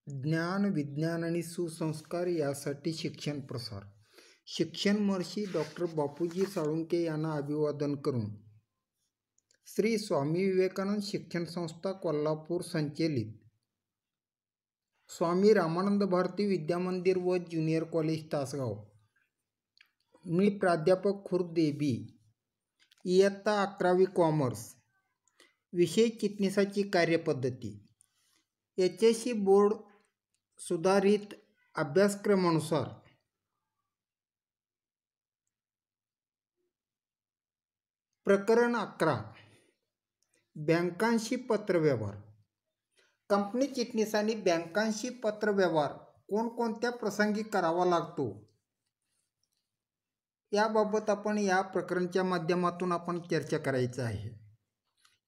ज्ञान, विज्ञान आणि सुसंस्कार यासाठी शिक्षण प्रसार. शिक्षण महर्षी डॉक्टर बापूजी साळुंखे यांना अभिवादन करून श्री स्वामी विवेकानंद शिक्षण संस्था कोल्हापूर संचलित स्वामी रामानंद भारती विद्यामंदिर व ज्युनियर कॉलेज तासगाव. मी प्राध्यापक खुर्द देबी. इयत्ता 11वी कॉमर्स. विषय चिटणीसाची कार्यपद्धती. HSC बोर्ड सुधारित अभ्यासक्रमानुसार प्रकरण 11 बँकांशी पत्रव्यवहार. कंपनी चिटणीसांनी बँकांशी पत्रव्यवहार कोणकोणत्या प्रसंगी करावा लागतो याबाबत आपण या प्रकरणाच्या माध्यमातून आपण चर्चा करायचं आहे.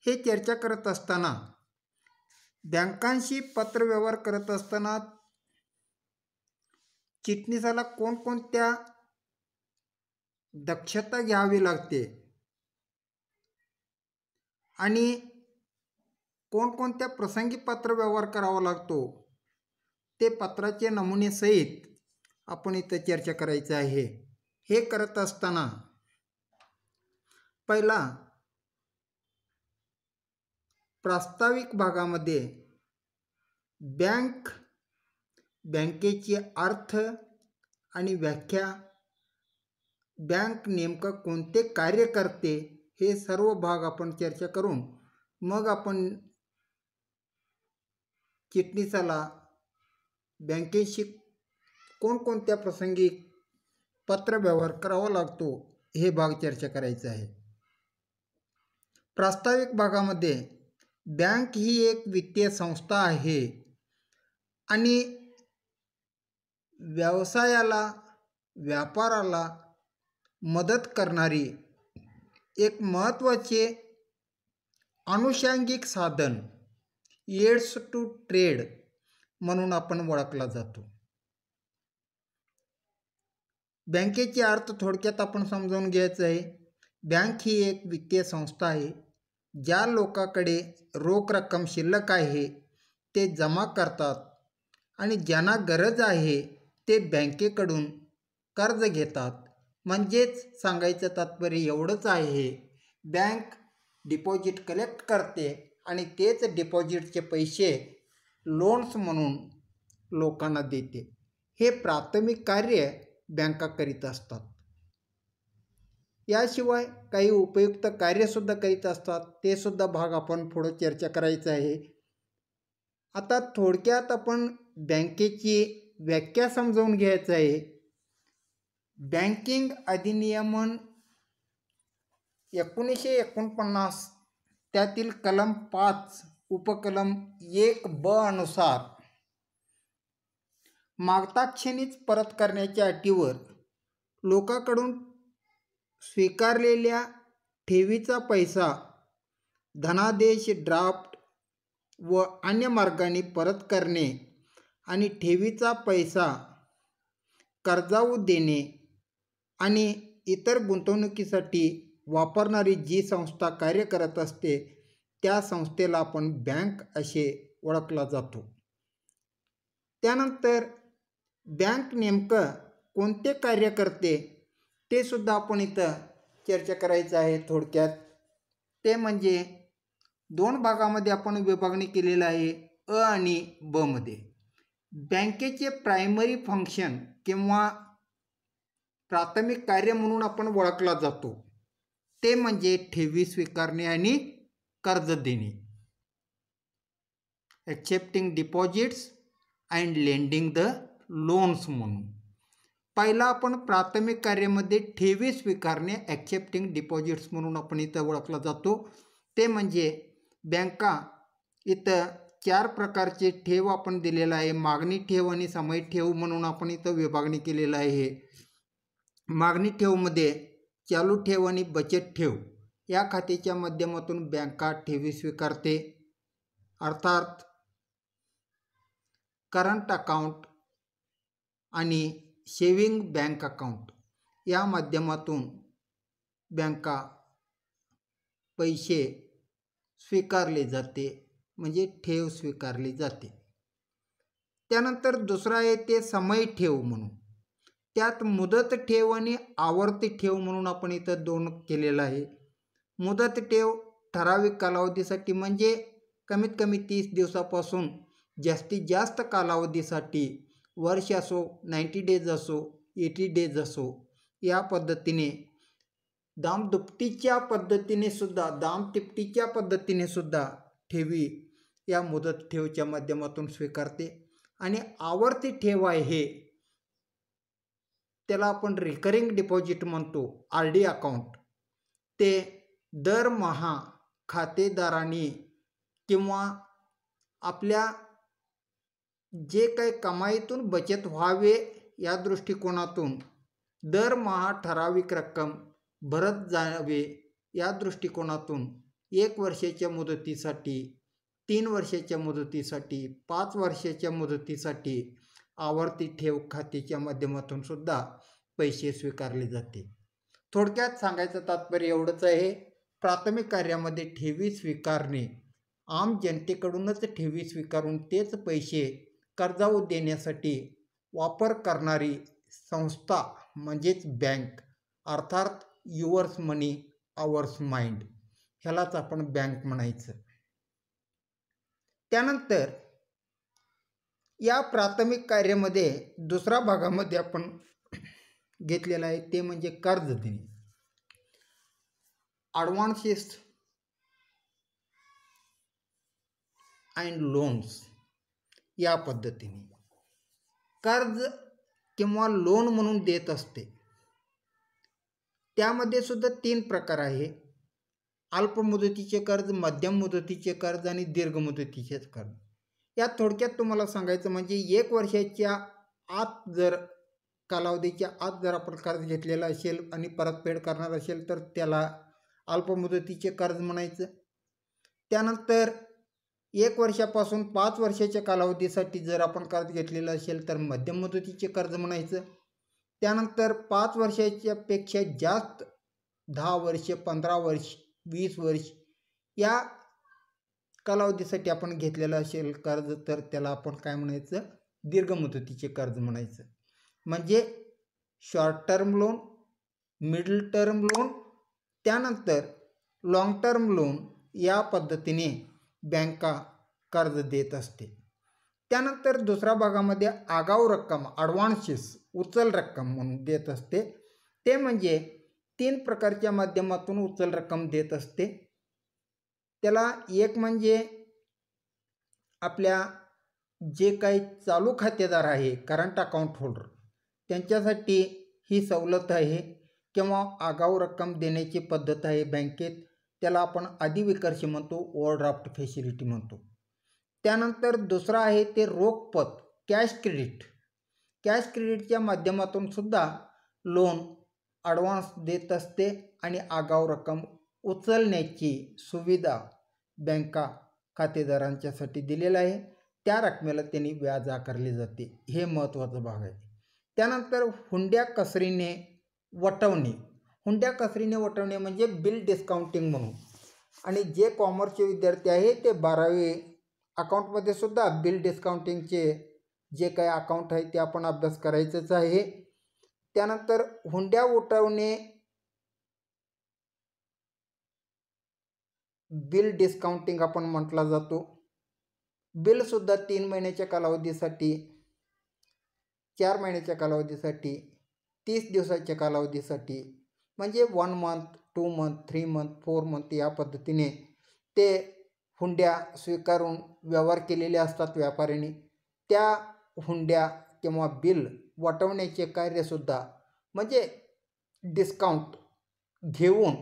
हे चर्चा करत असताना बँकांशी पत्रव्यवहार करत असताना चिटणीसाला कोणकोणत्या दक्षता घ्यावी लागते आणि कोणकोणत्या प्रसंगी पत्रव्यवहार करावा लागतो ते पत्राचे नमुने सहित आपण इथं चर्चा करायचं आहे. हे करत असताना पहिला प्रास्ताविक भागामध्ये बँकेची अर्थ आणि व्याख्या, बँक नेमकं कोणते कार्य करते हे सर्व भाग आपण चर्चा करून मग आपण चिटणीसाला बँकेशी कोणकोणत्या प्रसंगी पत्रव्यवहार करावा लागतो हे भाग चर्चा करायचा आहे. प्रास्ताविक भागामध्ये बँक ही एक वित्तीय संस्था आहे आणि व्यवसायाला, व्यापाराला मदत करणारी एक महत्त्वाचे अनुषंगिक साधन, एड्स टू ट्रेड म्हणून आपण ओळखला जातो. बँकेचे अर्थ थोडक्यात आपण समजावून घ्यायचं आहे. बँक ही एक वित्तीय संस्था आहे. ज्या लोकांकडे रोख रक्कम शिल्लक आहे ते जमा करतात आणि ज्यांना गरज आहे ते बँकेकडून कर्ज घेतात. म्हणजेच सांगायचं तात्पर्य एवढंच आहे, बँक डिपॉझिट कलेक्ट करते आणि तेच डिपॉझिटचे पैसे लोन्स म्हणून लोकांना देते. हे प्राथमिक कार्य बँका करीत असतात. याशिवाय काही उपयुक्त कार्यसुद्धा करीत असतात. ते सुद्धा भाग आपण पुढे चर्चा करायचं आहे. आता थोडक्यात आपण बँकेची व्याख्या समजावून घ्यायचं आहे. बँकिंग अधिनियमन 1949 त्यातील कलम 5 उपकलम 1(ब) अनुसार मागता क्षणीच परत करण्याच्या अटीवर लोकांकडून स्वीकारलेल्या ठेवीचा पैसा धनादेश, ड्राफ्ट व अन्य मार्गाने परत करणे आणि ठेवीचा पैसा कर्जाऊ देणे आणि इतर गुंतवणुकीसाठी वापरणारी जी संस्था कार्य करत असते त्या संस्थेला आपण बँक असे ओळखला जातो. त्यानंतर बँक नेमकं कोणते कार्य करते ते सुद्धा आपण इथं चर्चा करायचं आहे. थोडक्यात ते म्हणजे 2 भागामध्ये आपण विभागणी केलेलं आहे, अ आणि ब मध्ये. बँकेचे प्रायमरी फंक्शन किंवा प्राथमिक कार्य म्हणून आपण ओळखला जातो ते म्हणजे ठेवी स्वीकारणे आणि कर्ज देणे, accepting deposits and lending the loans म्हणून. पहिला आपण प्राथमिक कार्यामध्ये ठेवी स्वीकारणे, ॲक्सेप्टिंग डिपॉझिट्स म्हणून आपण इथं ओळखला जातो. ते म्हणजे बँका इथं 4 प्रकारचे ठेव आपण दिलेला आहे. मागणी ठेव आणि समय ठेव म्हणून आपण इथं विभागणी केलेलं आहे. मागणी ठेवमध्ये चालू ठेव आणि बचत ठेव या खात्याच्या माध्यमातून बँका ठेवी स्वीकारते, अर्थात करंट अकाउंट आणि सेविंग बँक अकाउंट या माध्यमातून बँका पैसे स्वीकारले जाते, म्हणजे ठेव स्वीकारली जाते. त्यानंतर दुसरा आहे ते समय ठेव म्हणून. त्यात मुदत ठेव आणि आवर्ती ठेव म्हणून आपण इथं दोन केलेलं आहे. मुदत ठेव ठराविक कालावधीसाठी म्हणजे कमीत कमी 30 दिवसापासून जास्तीत जास्त कालावधीसाठी, वर्ष असो, 90 डेज असो, 80 डेज असो, या पद्धतीने दामदुपटीच्या पद्धतीने सुद्धा ठेवी या मुदत ठेवच्या माध्यमातून स्वीकारते. आणि आवर्ती ठेव आहे त्याला आपण रिकरिंग डिपॉझिट म्हणतो, RD अकाउंट. ते दरमहा खातेदारांनी किंवा आपल्या जे काही कमाईतून बचत व्हावे या दृष्टिकोनातून दरमहा ठराविक रक्कम भरत जावे या दृष्टिकोनातून 1 वर्षाच्या मुदतीसाठी, 3 वर्षाच्या मुदतीसाठी, 5 वर्षाच्या मुदतीसाठी आवर्ती ठेव खात्याच्या माध्यमातून सुद्धा पैसे स्वीकारले जाते. थोडक्यात सांगायचं तात्पर्य एवढंच आहे, प्राथमिक कार्यामध्ये ठेवी स्वीकारणे, आम जनतेकडूनच ठेवी स्वीकारून तेच पैसे कर्जाऊ देण्यासाठी वापर करणारी संस्था म्हणजेच बँक, अर्थात युअर्स मनी आवर्स माइंड, ह्यालाच आपण बँक म्हणायचं. त्यानंतर या प्राथमिक कार्यामध्ये दुसऱ्या भागामध्ये आपण घेतलेला आहे ते म्हणजे कर्ज देणे, ॲडव्हान्सेस अँड लोन्स. या पद्धतीने कर्ज किंवा लोन म्हणून देत असते. त्यामध्ये सुद्धा 3 प्रकार आहे, अल्प मुदतीचे कर्ज, मध्यम मुदतीचे कर्ज आणि दीर्घ मुदतीचे कर्ज. यात थोडक्यात तुम्हाला सांगायचं म्हणजे 1 वर्षाच्या आत जर कालावधीच्या आत जर आपण कर्ज घेतलेला असेल आणि परतफेड करणार असेल तर त्याला अल्प मुदतीचे कर्ज म्हणायचं. त्यानंतर 1 वर्षापासून 5 वर्षाच्या कालावधीसाठी जर आपण कर्ज घेतलेलं असेल तर मध्यम मुदतीचे कर्ज म्हणायचं. त्यानंतर 5 वर्षाच्या पेक्षा जास्त 10 वर्ष, 15 वर्ष, 20 वर्ष या कालावधीसाठी आपण घेतलेलं असेल कर्ज तर त्याला आपण काय म्हणायचं, दीर्घ मुदतीचे कर्ज म्हणायचं. म्हणजे short term loan, middle term loan, त्यानंतर लॉंग टर्म लोन या पद्धतीने बँका कर्ज देत असते. त्यानंतर दुसऱ्या भागामध्ये आगाऊ रक्कम, ॲडव्हान्सेस, उचल रक्कम म्हणून देत असते. ते म्हणजे 3 प्रकारच्या माध्यमातून उचल रक्कम देत असते. त्याला एक म्हणजे आपल्या जे काही चालू खातेदार आहे, करंट अकाउंट होल्डर, त्यांच्यासाठी ही सवलत आहे किंवा आगाऊ रक्कम देण्याची पद्धत आहे बँकेत. त्याला आपण अधिविकर्ष म्हणतो, ओव्हरड्राफ्ट फॅसिलिटी म्हणतो. त्यानंतर दुसरा आहे ते रोखपत, कॅश क्रेडिट. कॅश क्रेडिटच्या माध्यमातून सुद्धा लोन ॲडव्हान्स देत असते आणि आगाऊ रक्कम उचलण्याची सुविधा बँका खातेदारांच्यासाठी दिलेला आहे. त्या रकमेला त्यांनी व्याज आकारले जाते. हे महत्त्वाचा भाग आहे. त्यानंतर हुंड्या कसरीने वटवणे. हुंड्या कसरीने वटवणे म्हणजे बिल डिस्काउंटिंग म्हणून. आणि जे कॉमर्सचे विद्यार्थी आहे ते 12वी अकाउंटमध्ये सुद्धा बिल डिस्काउंटिंगचे जे काही अकाउंट आहे ते आपण अभ्यास करायचंच आहे. त्यानंतर हुंड्या उठवणे, बिल डिस्काउंटिंग आपण म्हटला जातो. बिलसुद्धा 3 महिन्याच्या कालावधीसाठी, 4 महिन्याच्या कालावधीसाठी, 30 दिवसाच्या कालावधीसाठी म्हणजे 1 मंथ, 2 मंथ, 3 मंथ, 4 मंथ या पद्धतीने ते हुंड्या स्वीकारून व्यवहार केलेले असतात व्यापाऱ्यांनी. त्या हुंड्या किंवा बिल वटवण्याचे कार्यसुद्धा म्हणजे डिस्काउंट घेऊन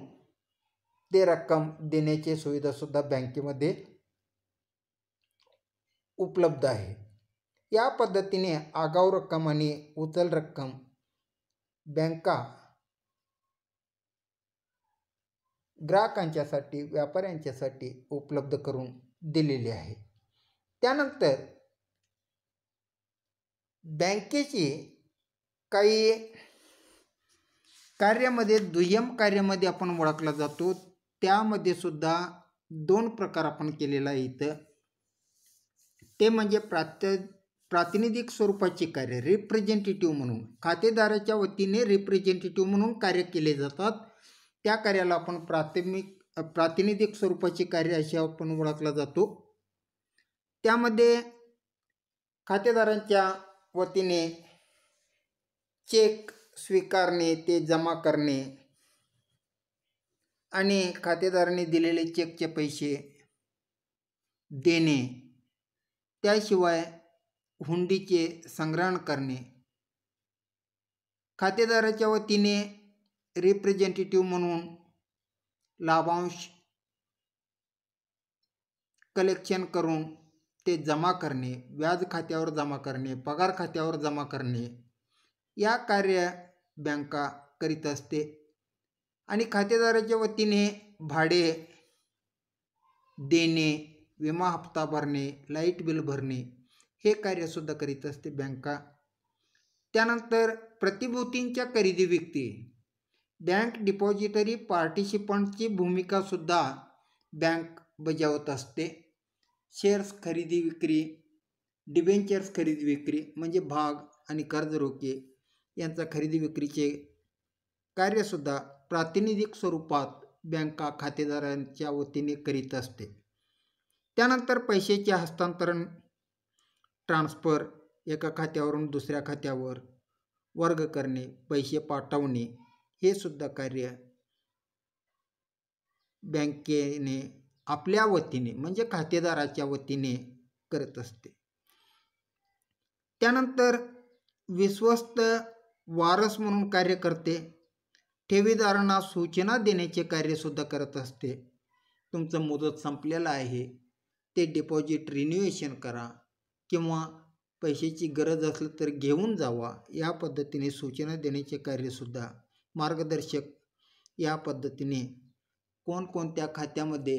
ते रक्कम देण्याची सुविधासुद्धा बँकेमध्ये उपलब्ध आहे. या पद्धतीने आगाऊ रक्कम आणि उचल रक्कम बँका ग्राहकांच्यासाठी, व्यापाऱ्यांच्यासाठी उपलब्ध करून दिलेली आहे. त्यानंतर बँकेची काही कार्यामध्ये, दुय्यम कार्यामध्ये आपण ओळखला जातो. त्यामध्ये सुद्धा 2 प्रकार आपण केलेला आहे इथं. ते म्हणजे प्रातिनिधिक स्वरूपाचे कार्य रिप्रेझेंटेटिव्ह म्हणून खातेदाराच्या वतीने रिप्रेझेंटेटिव्ह म्हणून कार्य केले जातात, त्या कार्याला आपण प्रातिनिधिक स्वरूपाचे कार्य असे आपण ओळखला जातो. त्यामध्ये खातेदारांच्या वतीने चेक स्वीकारणे, ते जमा करणे आणि खातेदारांनी दिलेले चेकचे पैसे देणे, त्याशिवाय हुंडीचे संग्रहण करणे, खातेदाराच्या वतीने रिप्रेझेंटेटिव्ह म्हणून लाभांश कलेक्शन करून ते जमा करणे, व्याज खात्यावर जमा करणे, पगार खात्यावर जमा करणे, या कार्य बँका करीत असते. आणि खातेदाराच्या वतीने भाडे देणे, विमा हप्ता भरणे, लाईट बिल भरणे, हे कार्यसुद्धा करीत असते बँका. त्यानंतर प्रतिभूतींच्या खरेदी विक्री, बँक डिपॉझिटरी पार्टिसिपंटची भूमिकासुद्धा बँक बजावत असते. शेअर्स खरेदी विक्री, डिबेंचर्स खरेदी विक्री म्हणजे भाग आणि कर्ज रोखे यांचा खरेदी विक्रीचे कार्यसुद्धा प्रातिनिधिक स्वरूपात बँका खातेदारांच्या वतीने करीत असते. त्यानंतर पैशाचे हस्तांतरण, ट्रान्सफर, एका खात्यावरून दुसऱ्या खात्यावर वर्ग करणे, पैसे पाठवणे, हे सुद्धा कार्य बँकेने आपल्या वतीने म्हणजे खातेदाराच्या वतीने करत असते. त्यानंतर विश्वस्त वारस म्हणून कार्य करते, ठेवीदारांना सूचना देण्याचे कार्यसुद्धा करत असते. तुमचं मुदत संपलेलं आहे, ते डिपॉझिट रिन्युएशन करा किंवा पैशाची गरज असलं तर घेऊन जावा, या पद्धतीने सूचना देण्याचे कार्यसुद्धा मार्गदर्शक या पद्धतीने कोणकोणत्या खात्यामध्ये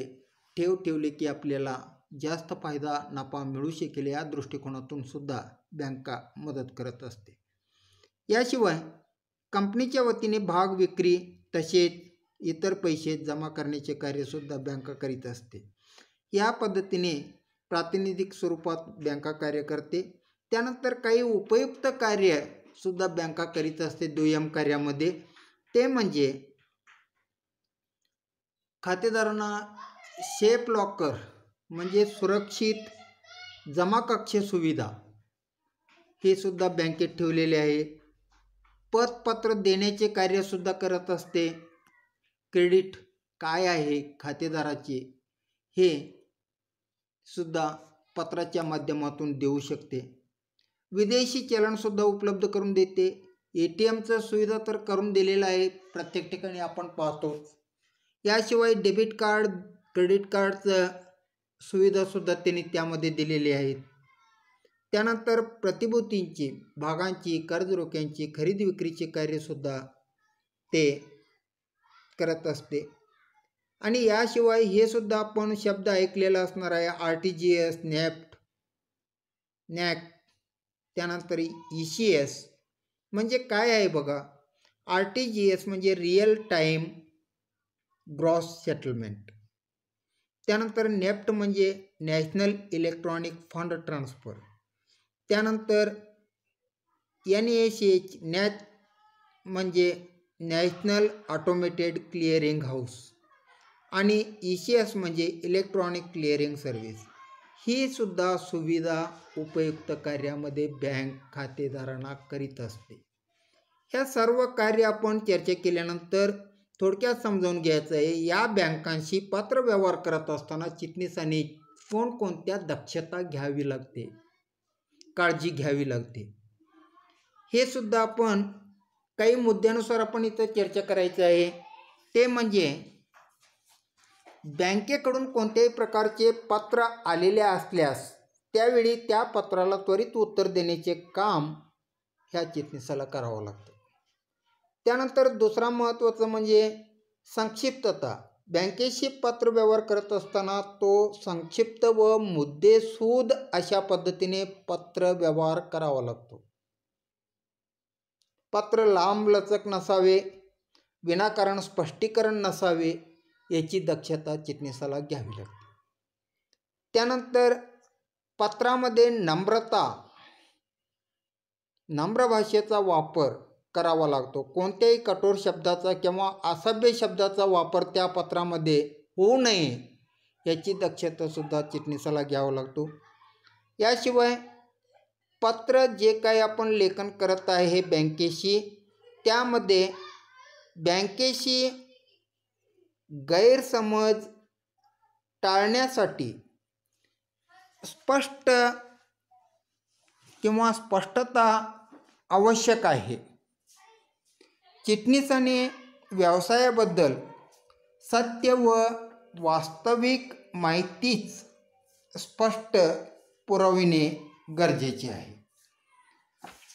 ठेवले की आपल्याला जास्त फायदा नफा मिळू शकेल या दृष्टिकोनातून सुद्धा बँका मदत करत असते. याशिवाय कंपनीच्या वतीने भाग विक्री तसेच इतर पैसे जमा करण्याचे कार्यसुद्धा बँका करीत असते. या पद्धतीने प्रातिनिधिक स्वरूपात बँका कार्य करते. त्यानंतर काही उपयुक्त कार्यसुद्धा बँका करीत असते दुय्यम कार्यामध्ये, ते म्हणजे खातेदारांना सेफ लॉकर म्हणजे सुरक्षित जमा कक्ष सुविधा हे सुद्धा बँकेत ठेवलेले आहे. पतपत्र देण्याचे कार्यसुद्धा करत असते. क्रेडिट काय आहे खातेदाराचे हे सुद्धा पत्राच्या माध्यमातून देऊ शकते. विदेशी चलनसुद्धा उपलब्ध करून देते. ATMचं सुविधा तर करून दिलेलं आहे, प्रत्येक ठिकाणी आपण पाहतो. याशिवाय डेबिट कार्ड, क्रेडिट कार्डचं सुविधासुद्धा त्यांनी त्यामध्ये दिलेली आहेत. त्यानंतर प्रतिभूतींची, भागांची, कर्ज रोख्यांची खरेदी विक्रीचे कार्यसुद्धा ते करत असते. आणि याशिवाय हे सुद्धा आपण शब्द ऐकलेला असणार आहे, RTGS, नेफ्ट, नॅक, त्यानंतर ECS म्हणजे काय आहे बघा. RTGS म्हणजे रिअल टाईम ग्रॉस सेटलमेंट. त्यानंतर नेफ्ट म्हणजे नॅशनल इलेक्ट्रॉनिक फंड ट्रान्सफर. त्यानंतर NACH नॅच म्हणजे नॅशनल ऑटोमेटेड क्लिअरिंग हाऊस आणि ECS म्हणजे इलेक्ट्रॉनिक क्लिअरिंग सर्व्हिस. ही सुद्धा सुविधा उपयुक्त कार्यामध्ये बँक खातेदारांना करीत असते. ह्या सर्व कार्य आपण चर्चा केल्यानंतर थोडक्यात समजावून घ्यायचं आहे, या बँकांशी पत्रव्यवहार करत असताना चिटणीसांनी कोणकोणत्या दक्षता घ्यावी लागते, काळजी घ्यावी लागते, हे सुद्धा आपण काही मुद्द्यानुसार आपण इथं चर्चा करायचं आहे. ते म्हणजे बँकेकडून कोणत्याही प्रकारचे पत्र आलेले असल्यास त्यावेळी त्या पत्राला त्वरित उत्तर देण्याचे काम ह्या चिटणीसाला करावं लागतं. त्यानंतर दुसरा महत्त्वाचं म्हणजे संक्षिप्तता. बँकेशी पत्रव्यवहार करत असताना तो संक्षिप्त व मुद्देसूद अशा पद्धतीने पत्रव्यवहार करावा लागतो. पत्र लांबलचक नसावे, विनाकारण स्पष्टीकरण नसावे, याची दक्षता चिटणीसाला घ्यावी लागते. त्यानंतर पत्रामध्ये नम्रता नम्र भाषेचा वापर करावा लागतो. कोणत्याही कठोर शब्दाचा किंवा असभ्य शब्दाचा वापर त्या पत्रामध्ये होऊ नये याची दक्षतासुद्धा चिटणीसाला घ्यावा लागतो. याशिवाय पत्र जे काही आपण लेखन करत आहे हे बँकेशी, त्यामध्ये बँकेशी गैरसमज टाळण्यासाठी स्पष्ट किंवा स्पष्टता आवश्यक आहे. चिटणीसाने व्यवसायाबद्दल सत्य व वास्तविक माहितीच स्पष्ट पुरविणे गरजेचे आहे.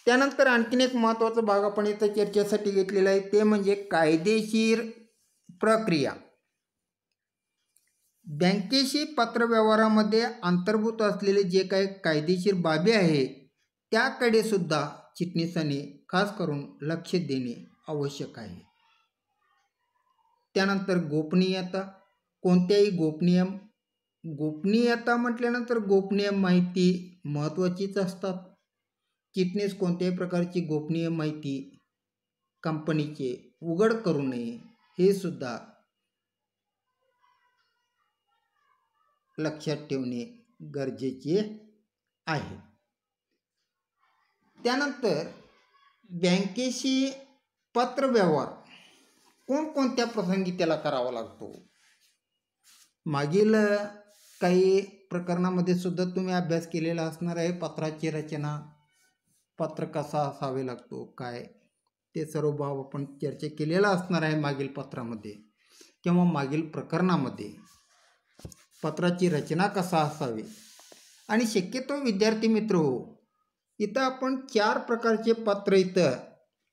त्यानंतर आणखीन एक महत्त्वाचा भाग आपण इथं चर्चेसाठी घेतलेला आहे, ते म्हणजे कायदेशीर प्रक्रिया. बँकेशी पत्रव्यवहारामध्ये अंतर्भूत असलेले जे काही कायदेशीर बाबी आहे त्याकडे सुद्धा चिटणीसाने खास करून लक्ष देणे आवश्यक आहे. त्यानंतर गोपनीयता. कोणत्याही गोपनीयता म्हटल्यानंतर गोपनीय माहिती महत्त्वाचीच असतात. चिटणीस कोणत्याही प्रकारची गोपनीय माहिती कंपनीचे उघड करू नये हे सुद्धा लक्षात ठेवणे गरजेचे आहे. त्यानंतर बँकेशी पत्रव्यवहार कोणकोणत्या प्रसंगी त्याला करावा लागतो. मागील काही प्रकरणामध्ये सुद्धा तुम्ही अभ्यास केलेला असणार आहे. पत्राची रचना, पत्र कसा असावे लागतो, काय ते सर्व बाब आपण चर्चा केलेला असणार आहे मागील पत्रामध्ये किंवा मागील प्रकरणामध्ये. पत्राची रचना कसा असावी. आणि शक्यतो विद्यार्थी मित्र इथं आपण 4 प्रकारचे पत्र इथं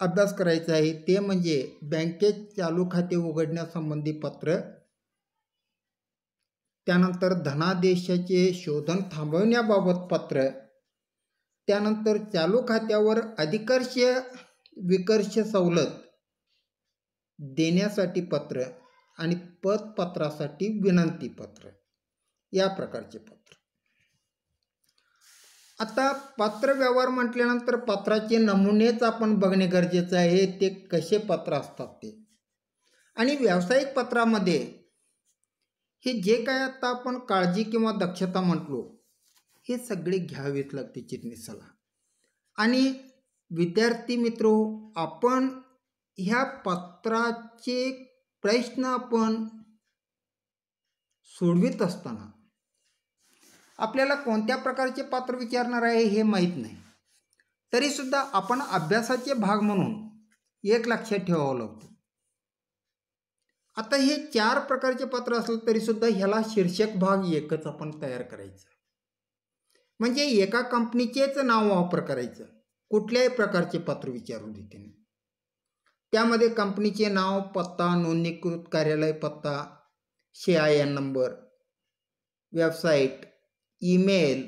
अभ्यास करायचा आहे. ते म्हणजे बँकेत चालू खाते उघडण्यासंबंधी पत्र, त्यानंतर धनादेशाचे शोधन थांबवण्याबाबत पत्र, त्यानंतर चालू खात्यावर अधिकर्ष विकर्ष सवलत देण्यासाठी पत्र आणि पतपत्रासाठी विनंती पत्र, या प्रकारचे पत्र. आता पत्रव्यवहार म्हटल्यानंतर पत्राचे नमुनेच आपण बघणे गरजेचं आहे, ते कसे पत्र असतात ते. आणि व्यावसायिक पत्रामध्ये हे जे काय आता आपण काळजी किंवा दक्षता म्हटलो हे सगळे घ्यावेच लागते चिटणीसाला. आणि विद्यार्थी मित्रो, आपण ह्या पत्राचे प्रश्न आपण सोडवित असताना आपल्याला कोणत्या प्रकारचे पत्र विचारणार आहे हे माहीत नाही, तरीसुद्धा आपण अभ्यासाचे भाग म्हणून एक लक्षात ठेवावं लागतं. आता हे 4 प्रकारचे पत्र असलं तरीसुद्धा ह्याला शीर्षक भाग एकच आपण तयार करायचं. म्हणजे एका कंपनीचेच नाव वापर करायचं, कुठल्याही प्रकारचे पत्र विचारू देते. त्यामध्ये कंपनीचे नाव, पत्ता, नोंदणीकृत कार्यालय पत्ता, CIN नंबर, वेबसाईट, ईमेल,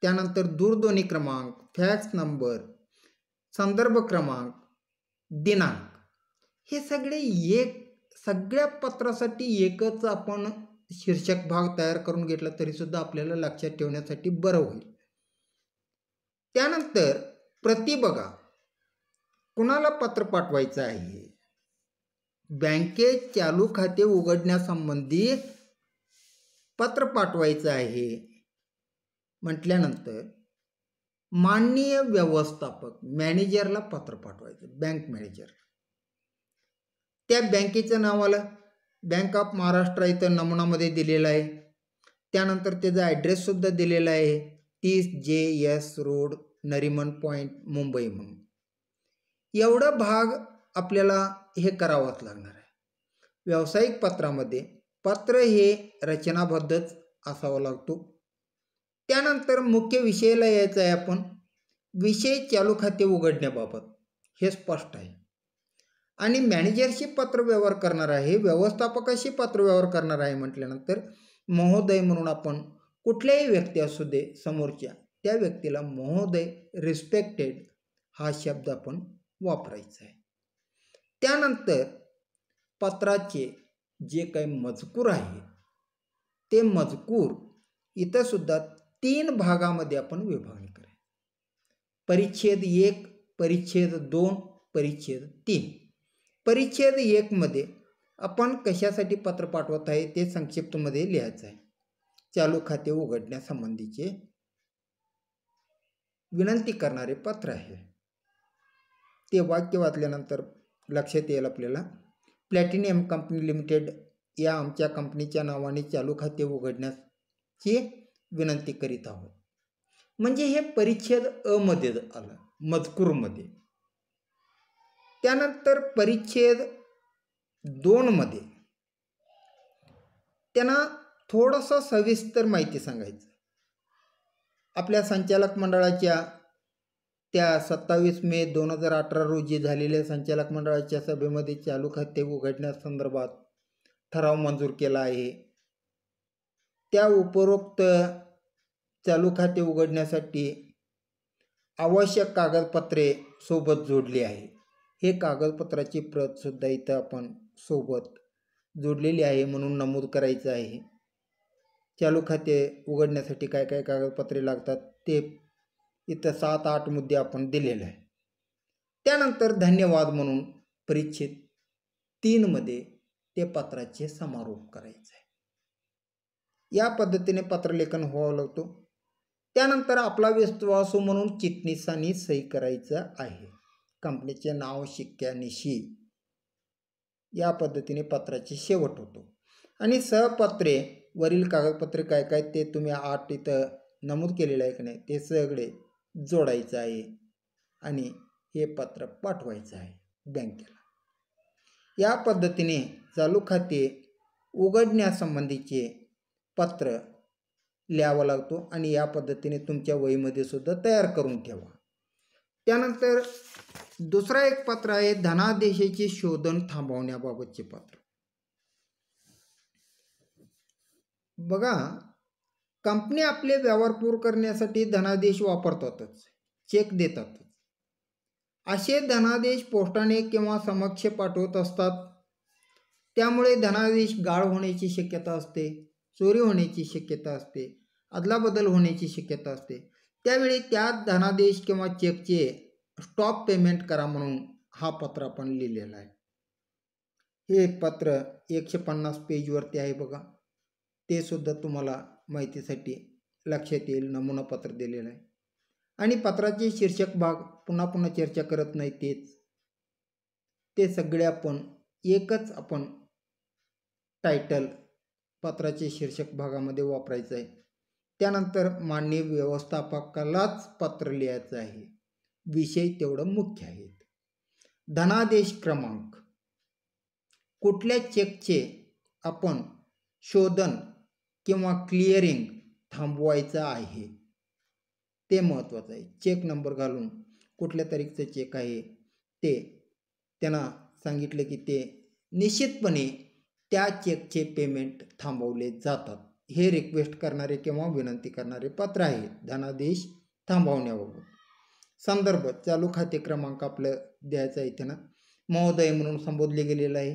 त्यानंतर दूरध्वनी क्रमांक, फॅक्स नंबर, संदर्भ क्रमांक, दिनांक, हे सगळे सगळ्या पत्रासाठी एकच आपण शीर्षक भाग तयार करून घेतला तरीसुद्धा आपल्याला लक्षात ठेवण्यासाठी बरं होईल. त्यानंतर प्रति बघा, कुणाला पत्र पाठवायचं आहे. बँकेत चालू खाते उघडण्यासंबंधी पत्र पाठवायचं आहे म्हटल्यानंतर माननीय व्यवस्थापक मॅनेजरला पत्र पाठवायचं, बँक मॅनेजर. त्या बँकेचं नाव आलं, बँक ऑफ महाराष्ट्र इथं नमुनामध्ये दिलेलं आहे. त्यानंतर त्याचा ॲड्रेससुद्धा दिलेला आहे, 30 JS road, Nariman point, Mumbai म्हणून. एवढा भाग आपल्याला हे करावंच लागणार आहे. व्यावसायिक पत्रामध्ये पत्र हे रचनाबद्धच असावं लागतो. त्यानंतर मुख्य विषयाला यायचं आहे आपण. विषय चालू खाते उघडण्याबाबत हे स्पष्ट आहे. आणि मॅनेजरशी पत्रव्यवहार करणार आहे, व्यवस्थापकाशी पत्रव्यवहार करणार आहे म्हटल्यानंतर महोदय म्हणून आपण कुठल्याही व्यक्ती असू दे समोरच्या, त्या व्यक्तीला महोदय, रिस्पेक्टेड हा शब्द आपण वापरायचा आहे. त्यानंतर पत्राचे जे काही मजकूर आहे ते मजकूर इथं सुद्धा 3 भागामध्ये आपण विभागणी करायची. परिच्छेद 1, परिच्छेद 2, परिच्छेद 3. परिच्छेद 1 मध्ये आपण कशासाठी पत्र पाठवत आहे ते संक्षिप्तमध्ये लिहायचं आहे. चालू खाते उघडण्यासंबंधीचे विनंती करणारे पत्र आहे. ते वाक्य वाचल्यानंतर लक्षात येईल आपल्याला, प्लॅटिनियम कंपनी लिमिटेड या आमच्या कंपनीच्या नावाने चालू खाते उघडण्याची विनंती करीत आहोत. म्हणजे हे परिच्छेद अ मध्ये आलं, मजकूरमध्ये. त्यानंतर परिच्छेद 2 मध्ये त्यांना थोडंसं सविस्तर माहिती सांगायचं. आपल्या संचालक मंडळाच्या त्या 27 मे 2018 रोजी झालेल्या संचालक मंडळाच्या सभेमध्ये चालू खाते उघडण्यासंदर्भात ठराव मंजूर केला आहे. त्या उपरोक्त चालू खाते उघडण्यासाठी आवश्यक कागदपत्रे सोबत जोडली आहे. हे कागदपत्राची प्रत सुद्धा इथं आपण सोबत जोडलेली आहे म्हणून नमूद करायचं आहे. चालू खाते उघडण्यासाठी काय काय कागदपत्रे लागतात ते इथं 7-8 मुद्दे आपण दिलेले आहे. त्यानंतर धन्यवाद म्हणून परिच्छेद 3 मध्ये ते पत्राचे समारोप करायचे आहे. या पद्धतीने पत्रलेखन व्हावं लागतो. त्यानंतर आपला विश्वासू म्हणून चिटणीसांनी सही करायचं आहे. कंपनीचे नाव शिक्क्यानिशी या पद्धतीने पत्राचे शेवट होतो. आणि सहपत्रे वरील कागदपत्रे काय काय ते तुम्ही 8 इथं नमूद केलेलं आहे की नाही ते सगळे जोडायचं आहे आणि हे पत्र पाठवायचं आहे बँकेला. या पद्धतीने चालू खाते उघडण्यासंबंधीचे पत्र लिहावं लागतो आणि या पद्धतीने तुमच्या वहीमध्ये सुद्धा तयार करून ठेवा. त्यानंतर दुसरा एक पत्र आहे धनादेशाचे शोधन थांबवण्याबाबतचे पत्र. बघा, कंपनी आपले व्यवहार पूर्ण करण्यासाठी धनादेश वापरतातच, चेक देतातच. असे धनादेश पोस्टाने किंवा समक्ष पाठवत असतात. त्यामुळे धनादेश गाळ होण्याची शक्यता असते, चोरी होण्याची शक्यता असते, अदलाबदल होण्याची शक्यता असते. त्यावेळी त्या धनादेश किंवा चेकचे स्टॉप पेमेंट करा म्हणून हा पत्र आपण लिहिलेला आहे. हे पत्र 150 पेजवरती आहे बघा. ते सुद्धा तुम्हाला माहितीसाठी लक्षात येईल. नमुना पत्र दिलेलं आहे. आणि पत्राचे शीर्षक भाग पुन्हा पुन्हा चर्चा करत नाही, ते सगळे आपण एकच आपण टायटल पत्राचे शीर्षक भागामध्ये वापरायचं आहे. त्यानंतर माननीय व्यवस्थापकालाच पत्र लिहायचं आहे. विषय तेवढं मुख्य आहेत. धनादेश क्रमांक, कुठल्या चेकचे आपण शोधन किंवा क्लिअरिंग थांबवायचं आहे ते महत्त्वाचं आहे. चेक नंबर घालून कुठल्या तारीखचं चेक आहे ते त्यांना सांगितलं की ते निश्चितपणे त्या चेकचे पेमेंट थांबवले जातात. हे रिक्वेस्ट करणारे किंवा विनंती करणारे पत्र आहे धनादेश थांबवण्याबाबत. संदर्भ चालू खाते क्रमांक आपलं द्यायचा आहे, त्यांना महोदय म्हणून संबोधले गेलेलं आहे.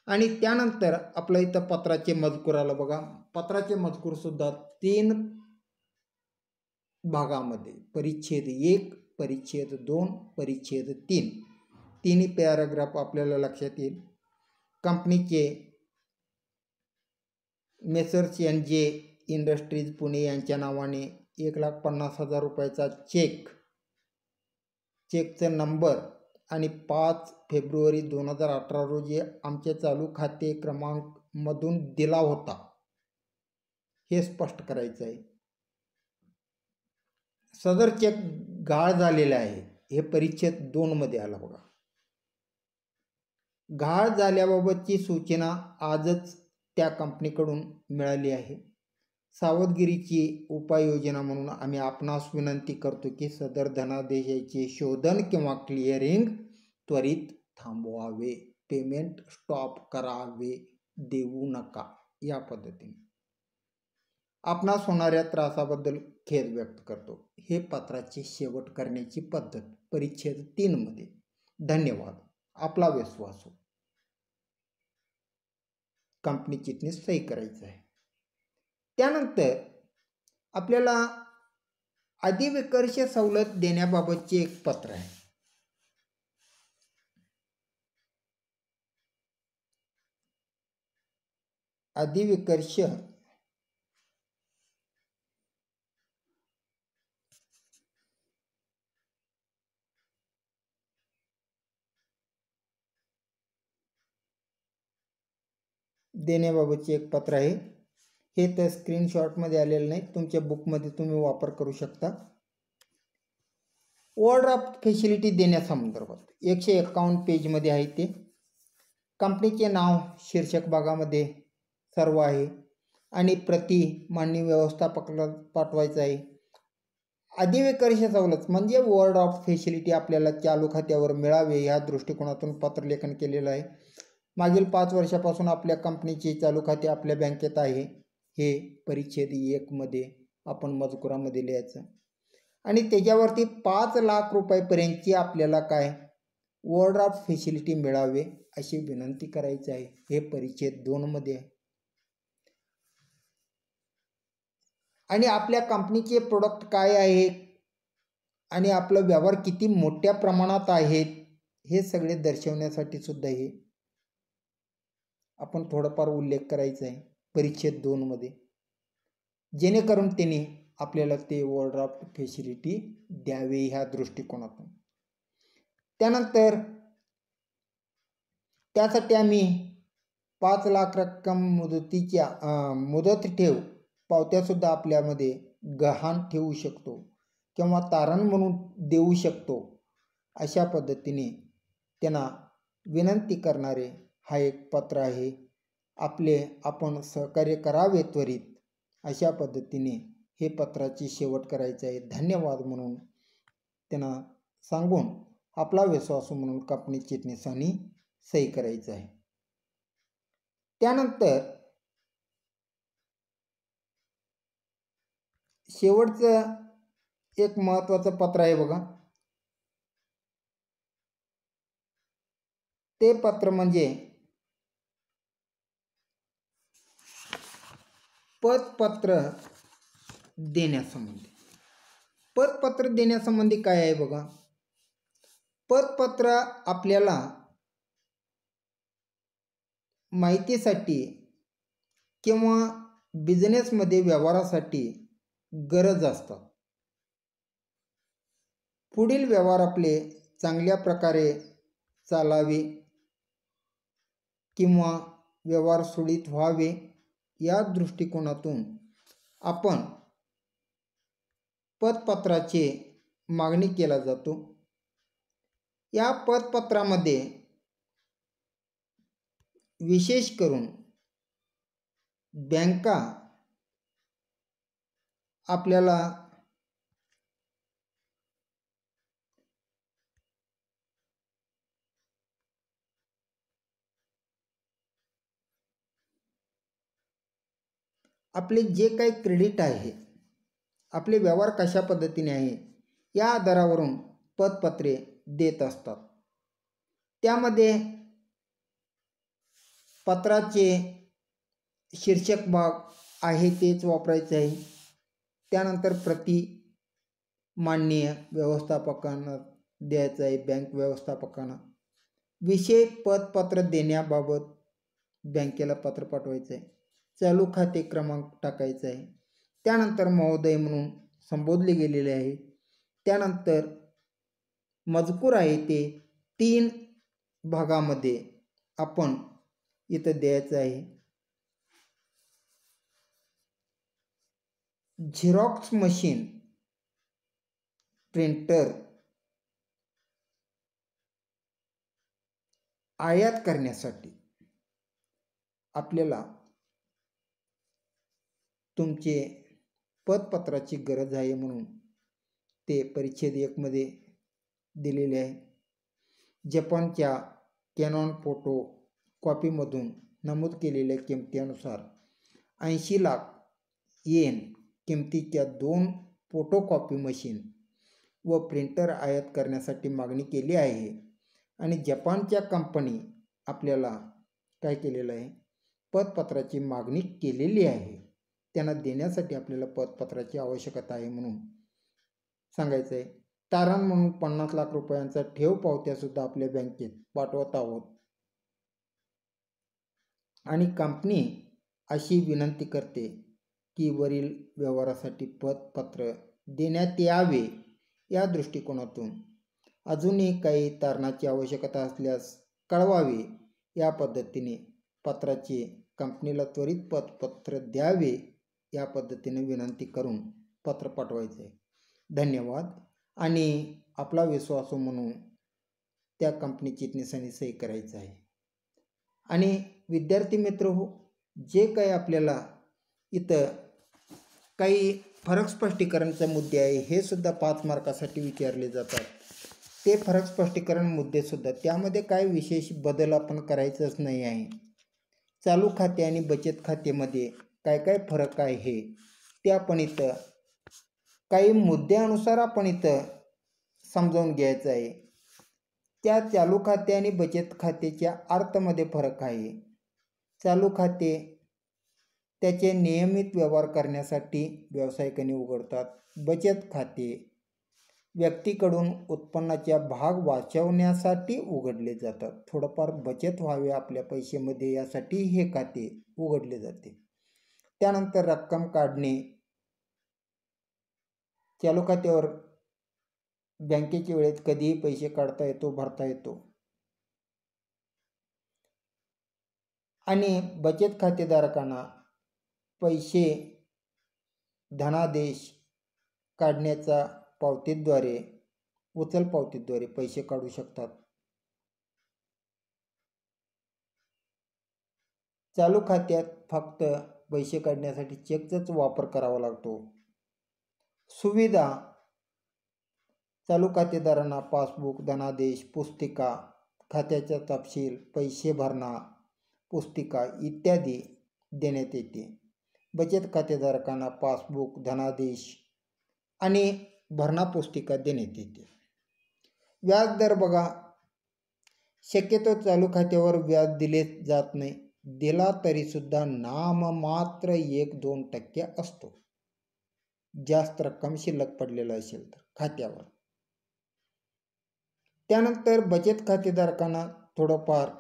आणि त्यानंतर आपलं इथं पत्राचे मजकूर आलं बघा. पत्राचे मजकूर सुद्धा 3 भागामध्ये, परिच्छेद 1, परिच्छेद 2, परिच्छेद 3, तिन्ही पॅराग्राफ आपल्याला लक्षात येईल. कंपनीचे मेसर्स NJ इंडस्ट्रीज पुणे यांच्या नावाने 1,50,000 रुपयाचा चेकचं नंबर आणि 5 फेब्रुवारी 2018 रोजी आमच्या चालू खाते क्रमांक मधून दिला होता हे स्पष्ट करायचं आहे. सदर चेक गाळ झालेला आहे हे परिच्छेद 2 मध्ये आला बघा. गाळ झाल्याबाबतची सूचना आजच त्या कंपनीकडून मिळाली आहे. सावधगिरीची उपाययोजना म्हणून आम्ही आपणास विनंती करतो की सदर धनादेशाचे शोधन किंवा क्लिअरिंग त्वरित थांबवावे, पेमेंट स्टॉप करावे, देऊ नका. या पद्धतीने आपणास होणाऱ्या त्रासाबद्दल खेद व्यक्त करतो. हे पत्राचे शेवट करण्याची पद्धत परिच्छेद 3 मध्ये. धन्यवाद. आपला विश्वासू. कंपनी चिटणीस सही करायचं आहे. त्यानंतर आपल्याला अधिविकर्ष सवलत देण्याबाबतचे एक पत्र आहे. अधिविकर्ष देण्याबाबतचे एक पत्र आहे. हे तर स्क्रीनशॉटमध्ये आलेलं नाही, तुमच्या बुकमध्ये तुम्ही वापर करू शकता. ओव्हरड्राफ्ट फॅसिलिटी देण्यासंदर्भात 151 पेजमध्ये आहे ते. कंपनीचे नाव शीर्षक भागामध्ये सर्व आहे आणि प्रति माननीय व्यवस्थापकाला पाठवायचं आहे. अधिविकर्ष सवलत म्हणजे ओव्हरड्राफ्ट फॅसिलिटी आपल्याला चालू खात्यावर मिळावे या दृष्टिकोनातून पत्रलेखन केलेलं आहे. मागील 5 वर्षापासून आपल्या कंपनीचे चालू खाते आपल्या बँकेत आहे. हे परिच्छेद 1 मध्ये आपण मजकुरामध्ये लिहायचं आणि त्याच्यावरती 5 लाख रुपयापर्यंतची आपल्याला काय ओव्हरड्राफ्ट फॅसिलिटी मिळावे अशी विनंती करायची आहे. हे परिच्छेद 2 मध्ये आहे. आणि आपल्या कंपनीचे प्रोडक्ट काय आहे आणि आपलं व्यवहार किती मोठ्या प्रमाणात आहेत हे सगळे दर्शवण्यासाठी सुद्धा हे आपण थोडंफार उल्लेख करायचा आहे परिच्छेद 2 मध्ये, जेणेकरून त्यांनी आपल्याला ते ओव्हरड्राफ्ट फॅसिलिटी द्यावे ह्या दृष्टिकोनातून. त्यानंतर त्यासाठी आम्ही 5 लाख रक्कम मुदतीच्या मुदत ठेव पावत्यासुद्धा आपल्यामध्ये गहाण ठेवू शकतो किंवा तारण म्हणून देऊ शकतो. अशा पद्धतीने त्यांना विनंती करणारे हा एक पत्र आहे. आपण सहकार्य करावे त्वरित अशा पद्धतीने हे पत्राची शेवट करायचं आहे. धन्यवाद म्हणून त्यांना सांगून आपला विश्वासू म्हणून कंपनी चिटणीसांनी सही करायचं आहे. त्यानंतर शेवटचं एक महत्त्वाचं पत्र आहे बघा. ते पत्र म्हणजे पतपत्र देण्यासंबंधी. पतपत्र देण्यासंबंधी काय आहे बघा. पतपत्र आपल्याला माहितीसाठी किंवा बिझनेसमध्ये व्यवहारासाठी गरज असतात. पुढील व्यवहार आपले चांगल्या प्रकारे चालावे किंवा व्यवहार सुरळीत व्हावे या दृष्टिकोनातून आपण पतपत्राची मागणी केला जातो. या पतपत्रामध्ये विशेष करून बँका आपल्याला आपले जे काही क्रेडिट आहे, आपले व्यवहार कशा पद्धतीने आहे या आधारावरून पतपत्रे देत असतात. त्यामध्ये पत्राचे शीर्षक भाग आहे तेच वापरायचे आहे. त्यानंतर प्रति माननीय व्यवस्थापकांना द्यायचं आहे, बँक व्यवस्थापकांना. विषय पतपत्र देण्याबाबत बँकेला पत्र पाठवायचं आहे. चालू खाते क्रमांक टाकायचा आहे. त्यानंतर महोदय म्हणून संबोधले गेलेले आहे. त्यानंतर मजकूर आहे ते 3 भागामध्ये आपण इथं द्यायचं आहे. झेरॉक्स मशीन, प्रिंटर आयात करण्यासाठी आपल्याला तुमचे पतपत्राची गरज आहे म्हणून ते परिच्छेद 1 मध्ये दिलेले आहे. जपानच्या कॅनॉन फोटो कॉपीमधून नमूद केलेल्या किमतीनुसार 80 लाख येन किमतीच्या 2 फोटोकॉपी मशीन व प्रिंटर आयात करण्यासाठी मागणी केली आहे. आणि जपानच्या कंपनी आपल्याला काय केलेलं आहे, पतपत्राची मागणी केलेली आहे. त्यांना देण्यासाठी आपल्याला पतपत्राची आवश्यकता आहे म्हणून सांगायचं आहे. तारण म्हणून 50 लाख रुपयांचा ठेव पावत्यासुद्धा आपल्या बँकेत पाठवत आहोत. आणि कंपनी अशी विनंती करते की वरील व्यवहारासाठी पत्र देण्यात यावे. या दृष्टिकोनातून अजूनही काही तारणाची आवश्यकता असल्यास कळवावे. या पद्धतीने पत्राचे कंपनीला त्वरित पत्र द्यावे या पद्धतीने विनंती करून पत्र पाठवायचे. धन्यवाद. आणि आपला विश्वास म्हणून त्या कंपनीची निशाणी सही करायचं आहे. आणि विद्यार्थी मित्र हो, जे काही आपल्याला इथं काही फरक स्पष्टीकरणचे मुद्दे आहे हे सुद्धा 5 मार्कासाठी विचारले जातात. ते फरक स्पष्टीकरण मुद्देसुद्धा त्यामध्ये काय विशेष बदल आपण करायचंच नाही आहे. चालू खाते आणि बचत खात्यामध्ये काय काय फरक आहे हे ते आपण इथं काही मुद्द्यानुसार आपण इथं समजावून घ्यायचं आहे. त्या चालू खाते आणि बचत खात्याच्या अर्थामध्ये फरक आहे. चालू खाते त्याचे नियमित व्यवहार करण्यासाठी व्यावसायिकांनी उघडतात. बचत खाते व्यक्तीकडून उत्पन्नाच्या भाग वाचवण्यासाठी उघडले जातात. थोडंफार बचत व्हावे आपल्या पैशामध्ये यासाठी हे खाते उघडले जाते. त्यानंतर रक्कम काढणे. चालू खात्यावर बँकेच्या वेळेत कधीही पैसे काढता येतो, भरता येतो. आणि बचत खातेधारकांना पैसे धनादेश काढण्याचा पावतीद्वारे उचल पावतीद्वारे पैसे काढू शकतात. चालू खात्यात फक्त पैसे काढण्यासाठी चेकचाच वापर करावा लागतो. सुविधा चालू खातेदारांना पासबुक, धनादेश, पुस्तिका, खात्याचा तपशील, पैसे भरणा पुस्तिका इत्यादी देण्यात येते. बचत खातेधारकांना पासबुक, धनादेश आणि भरणा पुस्तिका देण्यात येते. व्याज दर बघा, शक्यतो चालू खात्यावर व्याज दिले जात नाही. दिला तरीसुद्धा नाममात्र 1-2% असतो. जास्त रक्कम शिल्लक पडलेला असेल तर खात्यावर. त्यानंतर बचत खातेधारकांना थोडंफार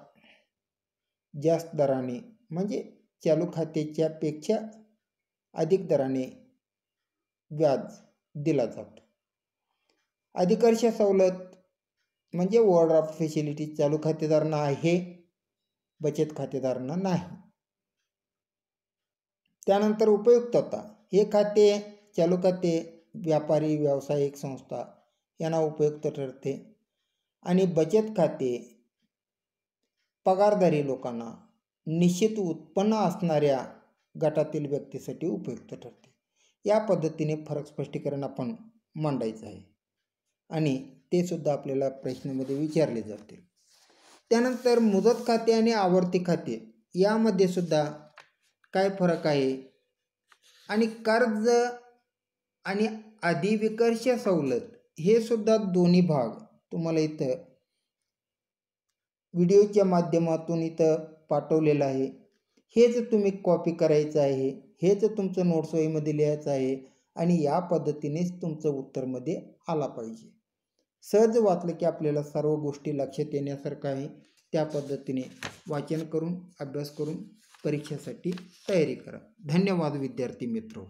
जास्त दराने म्हणजे चालू खात्याच्या पेक्षा अधिक दराने व्याज दिला जातो. अधिकर्ष सवलत म्हणजे ओव्हरड्राफ्ट फॅसिलिटी चालू खातेदारांना आहे, बचत खातेदारांना नाही. त्यानंतर उपयुक्तता. हे खाते चालू खाते व्यापारी, व्यावसायिक संस्था यांना उपयुक्त ठरते. आणि बचत खाते पगारधारी लोकांना, निश्चित उत्पन्न असणाऱ्या गटातील व्यक्तीसाठी उपयुक्त ठरते. या पद्धतीने फरक स्पष्टीकरण आपण मांडायचं आहे आणि ते सुद्धा आपल्याला प्रश्नामध्ये विचारले जाते. त्यानंतर मुदत खाते आणि आवर्ती खाते यामध्ये सुद्धा काय फरक आहे. आणि कर्ज आणि अधिविकर्ष सवलत हे सुद्धा दोन्ही भाग तुम्हाला इथं व्हिडिओच्या माध्यमातून इथं पाठवलेलं आहे. हेच तुम्ही कॉपी करायचं आहे, हेच तुमचं नोट्स वहीमध्ये लिहायचं आहे आणि या पद्धतीनेच तुमचं उत्तरमध्ये आला पाहिजे. सहज वाचलं की आपल्याला सर्व गोष्टी लक्षात येण्यासारखं आहे. त्या पद्धतीने वाचन करून अभ्यास करून परीक्षेसाठी तयारी करा. धन्यवाद विद्यार्थी मित्र.